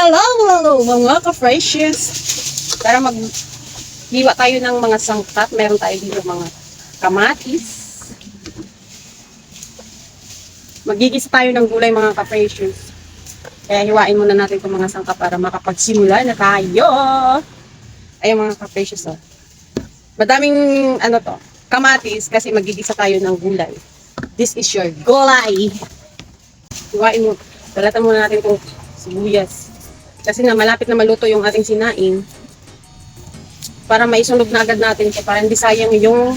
Hello mga ka-precious! Para maghiwa tayo ng mga sangkap, meron tayo dito mga kamatis. Magigisa tayo ng gulay mga ka-precious. Kaya hiwain muna natin itong mga sangkap para makapagsimula na tayo. Ayun mga ka-precious, oh. Madaming kamatis kasi magigisa tayo ng gulay. This is your gulay. Hiwain mo. Balatan muna natin itong sibuyas. Kasi nga malapit na maluto yung ating sinaing. Para maisunog na agad natin ito. Para hindi sayang yung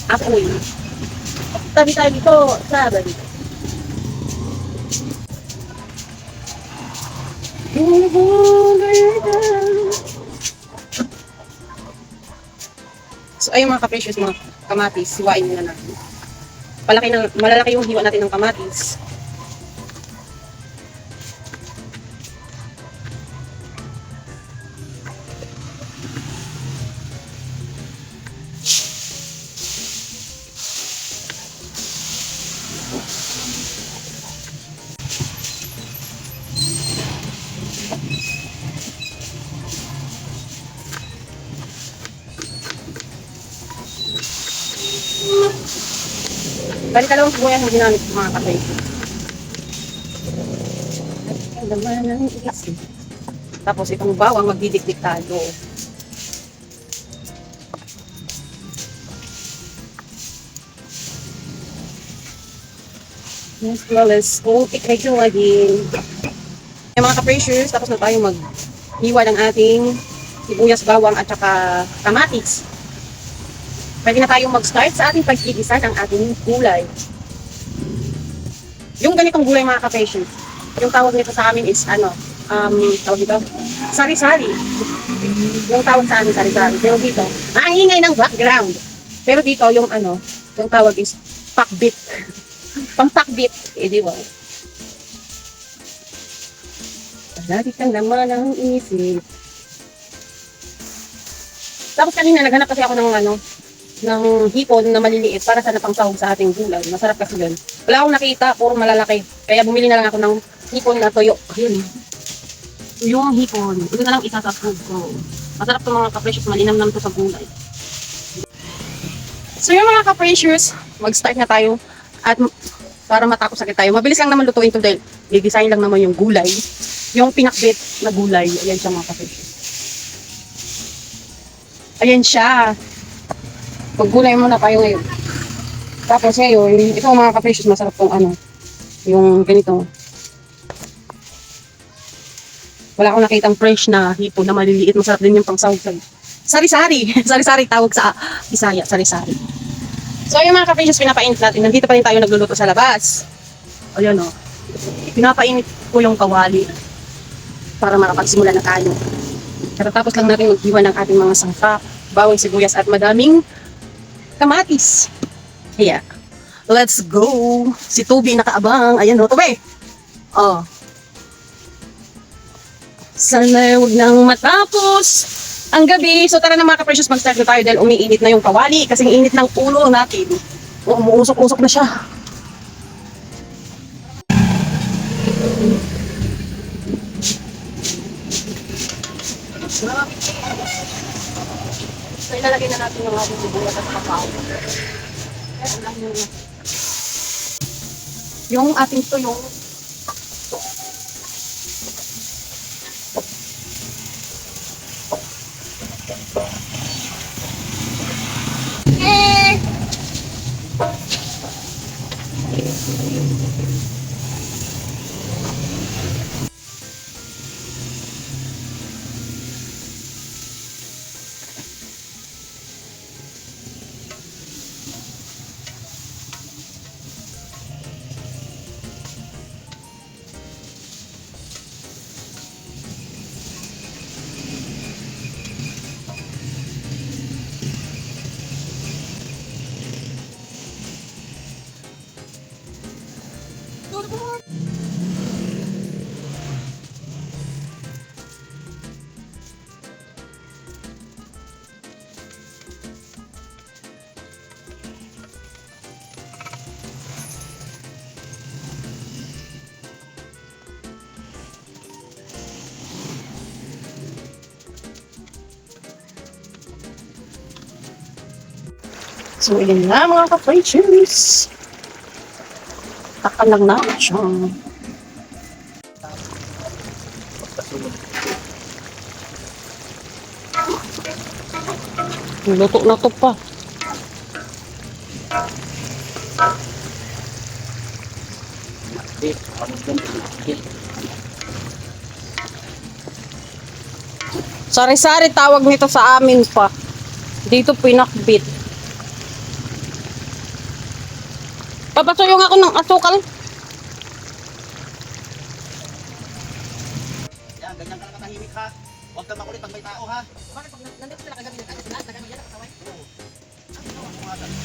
apoy. Tabi tayo dito. Sabi dito. So ayun mga ka-precious, mga kamatis, hiwain muna natin. Malalaki yung hiwa natin ng kamatis. Bali dalawang sibuyas ang ginamit ko mga ka-precious. Tapos itong bawang magdidikdik tayo. Let's go i-create lagi. Yung mga ka-precious, tapos na tayo maghiwa ng ating sibuyas, bawang at saka kamatis. Pwede na tayong mag-start sa ating pag-igisa ng ating gulay. Yung ganitong gulay mga ka-precious, yung tawag nito sa amin is tawag dito, sari-sari. Yung tawag sa amin sari-sari. Pero dito, ang ingay ng background. Pero dito yung yung tawag is pakbit. Pang-pakbit. Di ba? Lagi kang naman ang isip. Tapos kanina naghanap kasi ako ng hipon na maliliit para sa napangsahog sa ating gulay. Masarap kasi yun. Wala akong nakita, puro malalaki. Kaya bumili na lang ako ng hipon na toyo. Ayun. Yung hipon. Ito na lang isa sa food ko. Masarap itong mga ka-precious. Malinam-nam to sa gulay. So yung mga ka-precious, mag-start na tayo. At para matapos agad tayo. Mabilis lang naman lutuin ito dahil gigisahin lang naman yung gulay. Yung pinakbit na gulay. Ayan siya mga ka-precious. Ayan siya. Paggulay muna tayo ngayon. Tapos ngayon, ito mga ka-precious, masarap tong yung ganito. Wala akong nakitang fresh na hipon na maliliit. Masarap din yung pangsahog. Sari-sari. Sari-sari tawag sa Bisaya. Sari-sari. So yung mga ka-precious, pinapainit natin. Nandito pa rin tayo nagluluto sa labas. Ayan o. Pinapainit ko yung kawali para makapagsimula na tayo. Katatapos lang natin maghiwa ng ating mga sangkap, bawang, sibuyas at madaming kamatis. Yeah. Let's go. Si Toby nakaabang. Ayan o, Toby. Oh. Sana huwag nang matapos ang gabi. So tara na mga ka-precious, mag-start na tayo dahil umiinit na yung kawali. Kasing init ng ulo natin. Umuusok-usok na siya. So ilalagay na natin yung ating sibuyas at kakao. Yung ating tuyong So, yun na mga ka-precious. Takan lang natin siya. Luto na to pa. Sari-sari tawag nito sa amin pa. Dito pinakbit. Papasuyong ako ng asukal. Yan, ganyan ka lang katahimik ha. Huwag kang makulit pag may tao ha. Bakit pag nandito sila kagabi ng kagabi, kagabi yan, nakasaway? Oo. Ang ginawa mo nga dahil.